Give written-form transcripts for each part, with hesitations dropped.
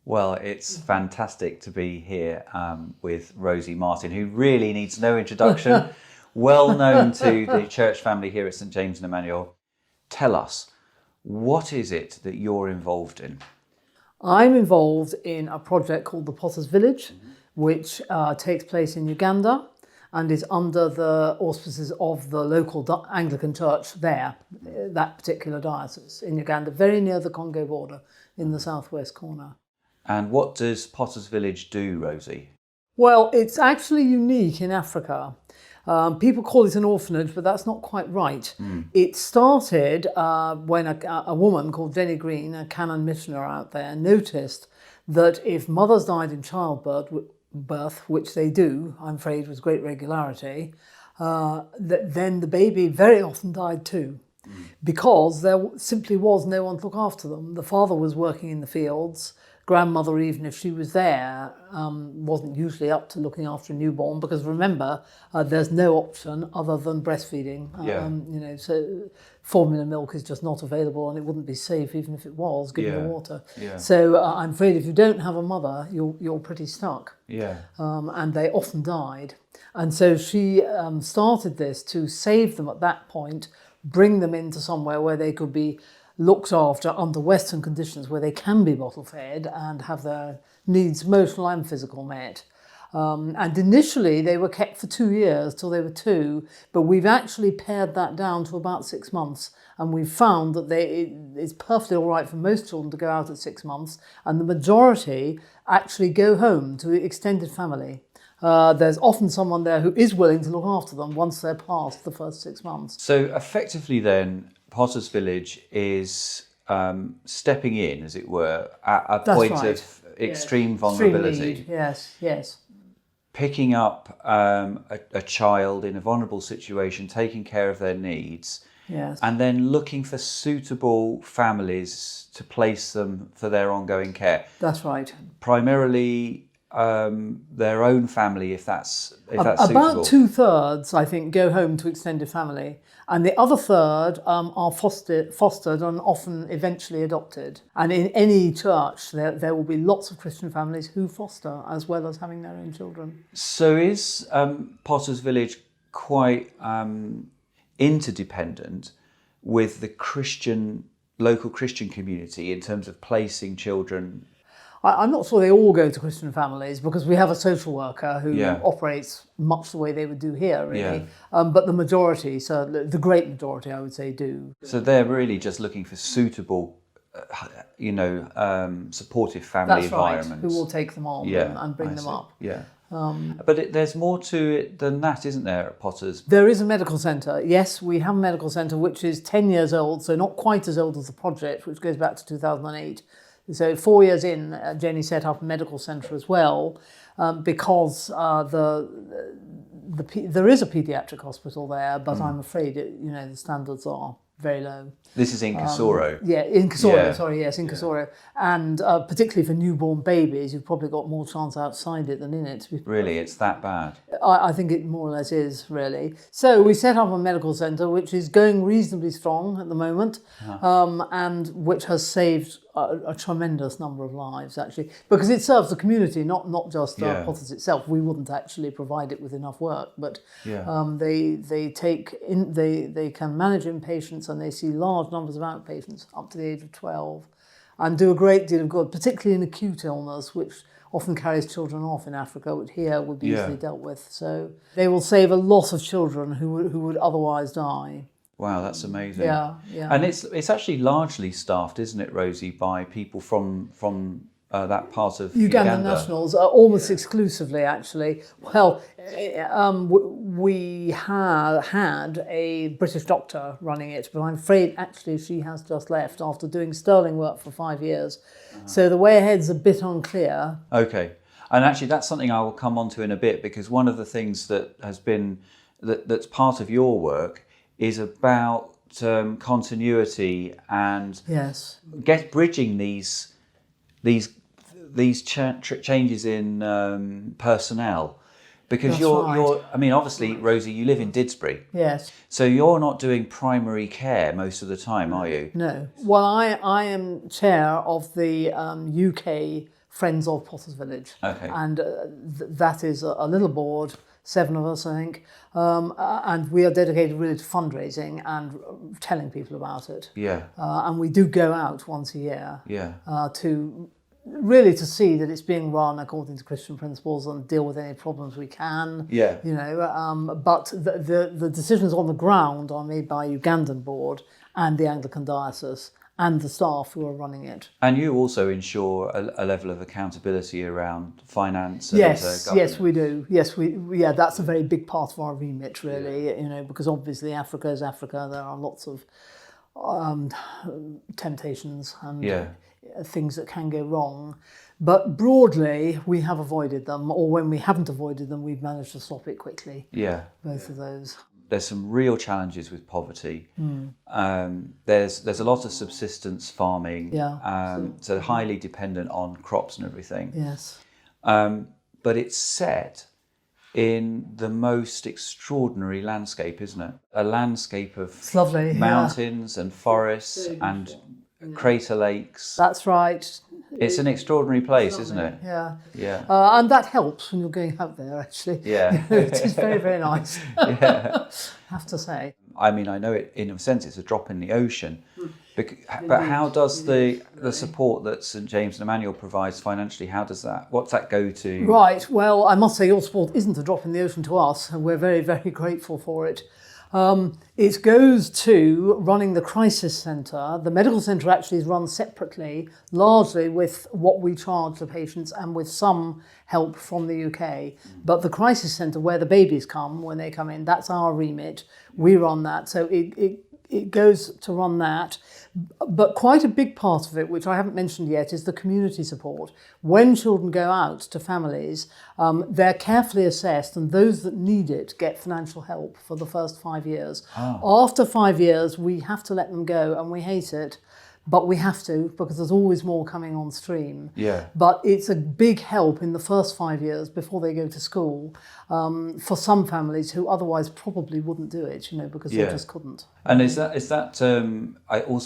Well, it's fantastic to be here with Rosy Martin, who really needs no introduction, well known to the church family here at St James and Emmanuel. Tell us, what is it that you're involved in? I'm involved in a project called the Potter's Village, which takes place in Uganda and is under the auspices of the local Anglican church there, that particular diocese in Uganda, very near the Congo border in the southwest corner. And what does Potter's Village do, Rosie? Well, it's actually unique in Africa. People call it an orphanage, but that's not quite right. It started when a woman called Jenny Green, a canon missioner out there, noticed that if mothers died in childbirth, which they do, I'm afraid, with great regularity, then the baby very often died too, because there simply was no one to look after them. The father was working in the fields. Grandmother, even if she was there, wasn't usually up to looking after a newborn, because remember, there's no option other than breastfeeding. So formula milk is just not available, and it wouldn't be safe even if it was, given the water. So I'm afraid if you don't have a mother, you're pretty stuck. And they often died. And so she started this to save them at that point, bring them into somewhere where they could be looked after under Western conditions, where they can be bottle fed and have their needs, emotional and physical, met. And initially they were kept for 2 years till they were 2, but we've actually pared that down to about 6 months. And we've found that it's perfectly all right for most children to go out at 6 months, and the majority actually go home to extended family. There's often someone there who is willing to look after them once they're past the first 6 months. So effectively then, Potter's Village is stepping in, as it were, at a point of extreme vulnerability. Extreme need. Yes. Picking up a child in a vulnerable situation, taking care of their needs, and then looking for suitable families to place them for their ongoing care. That's right. Primarily their own family, if that's About suitable. 2/3, I think, go home to extended family, and the other third are fostered and often eventually adopted. And in any church, there will be lots of Christian families who foster as well as having their own children. So is Potter's Village quite interdependent with the local Christian community in terms of placing children? I'm not sure they all go to Christian families, because we have a social worker who operates much the way they would do here, really. But the majority, so the great majority, I would say, do. So they're really just looking for suitable, supportive family environments. Right, who will take them on and bring them up. But there's more to it than that, isn't there, at Potter's? There is a medical centre. Yes, we have a medical centre which is 10 years old, so not quite as old as the project, which goes back to 2008. So 4 years in, Jenny set up a medical centre as well, because there is a paediatric hospital there, but I'm afraid the standards are very low. This is in Kisoro. In Kisoro. And particularly for newborn babies, you've probably got more chance outside it than in it. Really, it's that bad? I think it more or less is, really. So we set up a medical centre which is going reasonably strong at the moment, and which has saved a tremendous number of lives, actually, because it serves the community, not just Potter's itself. We wouldn't actually provide it with enough work, but they can manage inpatients, and they see large numbers of outpatients up to the age of 12, and do a great deal of good, particularly in acute illness, which often carries children off in Africa, which here would be easily dealt with. So they will save a lot of children who would otherwise die. Wow, that's amazing. And it's actually largely staffed, isn't it, Rosie, by people from that part of Ugandan nationals, almost exclusively, actually. Well, we had a British doctor running it, but I'm afraid actually she has just left after doing sterling work for 5 years. So the way ahead's a bit unclear. Okay. And actually that's something I will come on to in a bit, because one of the things that has been, that's part of your work is about continuity and bridging these changes in personnel, because you're I mean, obviously, Rosie, you live in Didsbury. Yes. So you're not doing primary care most of the time, are you? No. Well, I am chair of the UK Friends of Potters Village. Okay. And that is a little board, 7 of us, I think. And we are dedicated really to fundraising and telling people about it. Yeah. And we do go out once a year Yeah. to see that it's being run according to Christian principles and deal with any problems we can. Yeah. But the decisions on the ground are made by Ugandan board and the Anglican diocese and the staff who are running it. And you also ensure a level of accountability around finance and Yes, governance. yes, we do. Yes, yeah, that's a very big part of our remit, really. Because obviously Africa is Africa. There are lots of temptations and things that can go wrong. But broadly, we have avoided them, or when we haven't avoided them, we've managed to stop it quickly. Yeah. Both of those. There's some real challenges with poverty. There's a lot of subsistence farming, so highly dependent on crops and everything. Yes. But it's set in the most extraordinary landscape, isn't it? A landscape of It's lovely. mountains and forests and crater lakes. That's right. It's an extraordinary place, isn't it? Yeah. Yeah. And that helps when you're going out there, actually. Yeah. It is very, very nice. Yeah. I have to say. I mean, I know it in a sense it's a drop in the ocean, but how does the support that St James and Emmanuel provides financially, what's that go to? Right, well, I must say your support isn't a drop in the ocean to us, and we're very, very grateful for it. It goes to running the crisis centre. The medical centre actually is run separately, largely with what we charge the patients and with some help from the UK. But the crisis centre, where the babies come when they come in, that's our remit. We run that, so it goes to run that. But quite a big part of it, which I haven't mentioned yet, is the community support. When children go out to families, they're carefully assessed, and those that need it get financial help for the first 5 years. After 5 years, we have to let them go, and we hate it. But we have to, because there's always more coming on stream. Yeah. But it's a big help in the first 5 years before they go to school for some families who otherwise probably wouldn't do it, because they just couldn't. And is that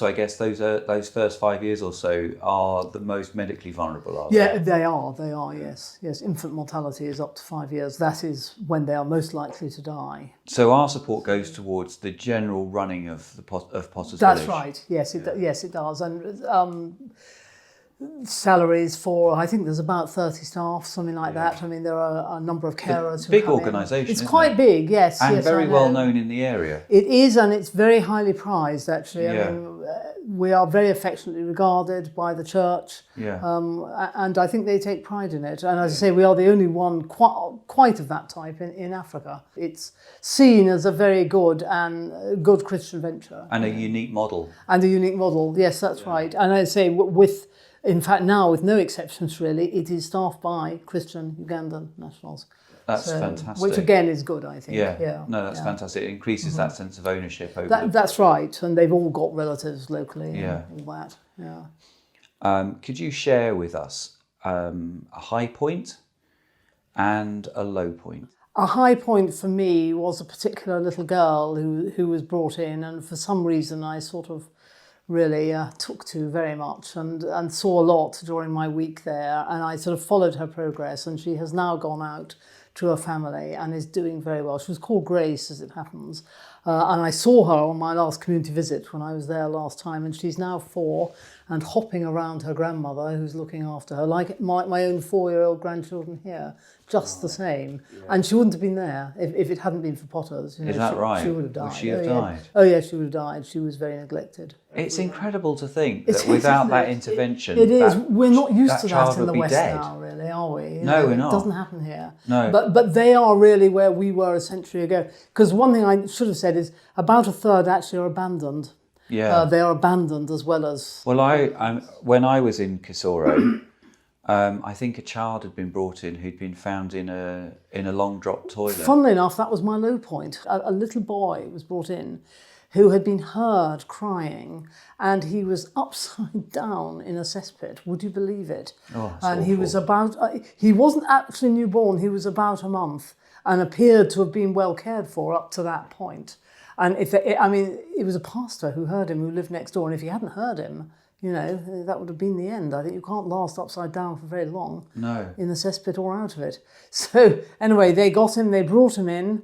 I guess those first 5 years or so are the most medically vulnerable, are they? Yeah, they are, yes. Yes, infant mortality is up to 5 years. That is when they are most likely to die. So our support goes towards the general running of Potters That's Village. right, yes, it does. And salaries for, I think there's about 30 staff, something like that. I mean, there are a number of carers who big come in. organisation, It's isn't quite it? big, yes. And yes, very I know. well known in the area. It is, and it's very highly prized, actually. Yeah. I mean, we are very affectionately regarded by the church, Yeah. and I think they take pride in it. And as I say, we are the only one quite of that type in Africa. It's seen as a very good Christian venture. And a unique model. And a unique model, yes, that's right. And I say in fact now, with no exceptions really, it is staffed by Christian Ugandan nationals. That's fantastic. Which again is good, I think. Yeah. No, that's fantastic. It increases that sense of ownership over That's right, and they've all got relatives locally and all that. Yeah. Could you share with us a high point and a low point? A high point for me was a particular little girl who was brought in, and for some reason I sort of really took to very much and saw a lot during my week there, and I sort of followed her progress, and she has now gone out to her family and is doing very well. She was called Grace, as it happens, and I saw her on my last community visit when I was there last time, and she's now 4 and hopping around her grandmother who's looking after her, like my own 4-year-old grandchildren here, just the same. Yeah. And she wouldn't have been there if it hadn't been for Potters. Is that right? She would have died. Would she have died? Yeah. Oh yeah, she would have died. She was very neglected. It's incredible to think that without that intervention... It is. We're not used to that in the West dead. now, really, are we? No, we're not. It doesn't happen here. No. But they are really where we were a century ago. Because one thing I should have said is about a third actually are abandoned. Yeah. They are abandoned as well as... Well, when I was in Kisoro, I think a child had been brought in who'd been found in a long drop toilet. Funnily enough, that was my low point. A little boy was brought in who had been heard crying, and he was upside down in a cesspit. Would you believe it? Oh, and he was he wasn't actually newborn, he was about a month and appeared to have been well cared for up to that point. And it was a pastor who heard him, who lived next door, and if he hadn't heard him, you know, that would have been the end. I think you can't last upside down for very long. No. In the cesspit or out of it. So anyway, they got him, they brought him in.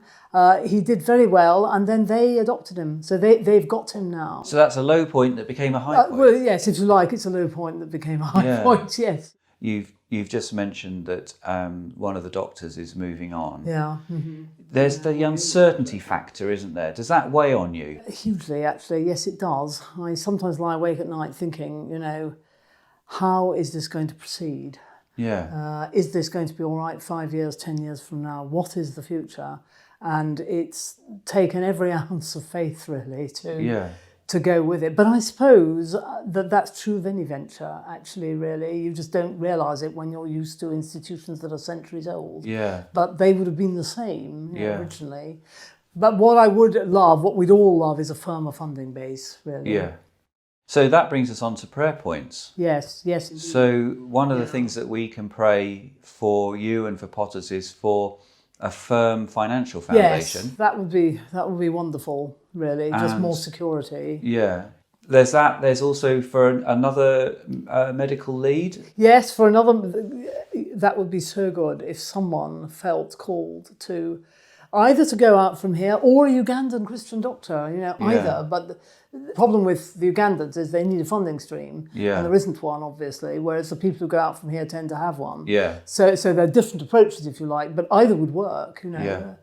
He did very well, and then they adopted him. So they've got him now. So that's a low point that became a high point. Well, yes, if you like, it's a low point that became a high point, yes. You've just mentioned that one of the doctors is moving on. Yeah. Mm-hmm. There's the uncertainty factor, isn't there? Does that weigh on you? Hugely, actually. Yes, it does. I sometimes lie awake at night thinking, you know, how is this going to proceed? Yeah. Is this going to be all right 5 years, 10 years from now? What is the future? And it's taken every ounce of faith, really, to go with it. But I suppose that that's true of any venture, actually, really. You just don't realise it when you're used to institutions that are centuries old. Yeah. But they would have been the same originally. But what I would love, what we'd all love, is a firmer funding base, really. Yeah. So that brings us on to prayer points. Yes, yes. Indeed. So one of the things that we can pray for you and for Potters is for a firm financial foundation. Yes, that would be wonderful, really. Just more security. Yeah. There's that. There's also for another medical lead. Yes, for another, that would be so good if someone felt called to either to go out from here or a Ugandan Christian doctor, you know, either. But the problem with the Ugandans is they need a funding stream, and there isn't one, obviously, whereas the people who go out from here tend to have one. Yeah. So they're different approaches, if you like, but either would work, you know. Yeah.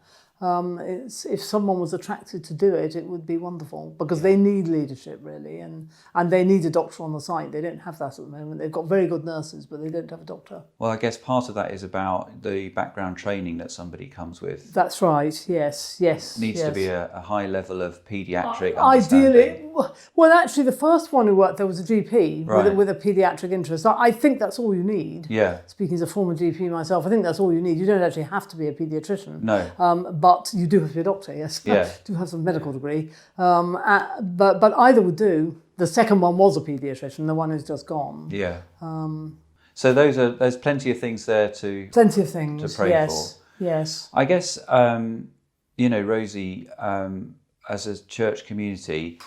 If someone was attracted to do it, it would be wonderful, because they need leadership, really, and they need a doctor on the site. They don't have that at the moment. They've got very good nurses, but they don't have a doctor. Well, I guess part of that is about the background training that somebody comes with. That's right, yes. Needs to be a high level of paediatric Ideally, understanding. well, actually, the first one who worked there was a GP Right. with a paediatric interest. I think that's all you need. Yeah. Speaking as a former GP myself, I think that's all you need. You don't actually have to be a paediatrician. No. But you do have to be a doctor, yes. Yeah. Do have some medical degree. But either would do. The second one was a paediatrician, the one who's just gone. Yeah. So there's plenty of things there to Plenty of things to pray yes. for. Yes. I guess you know, Rosy, as a church community,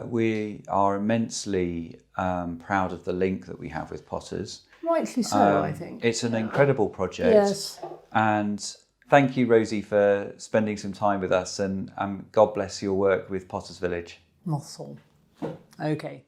we are immensely proud of the link that we have with Potters. Rightly so, I think. It's an incredible project. Yes. And thank you, Rosy, for spending some time with us, and God bless your work with Potters Village. Not at all. Okay.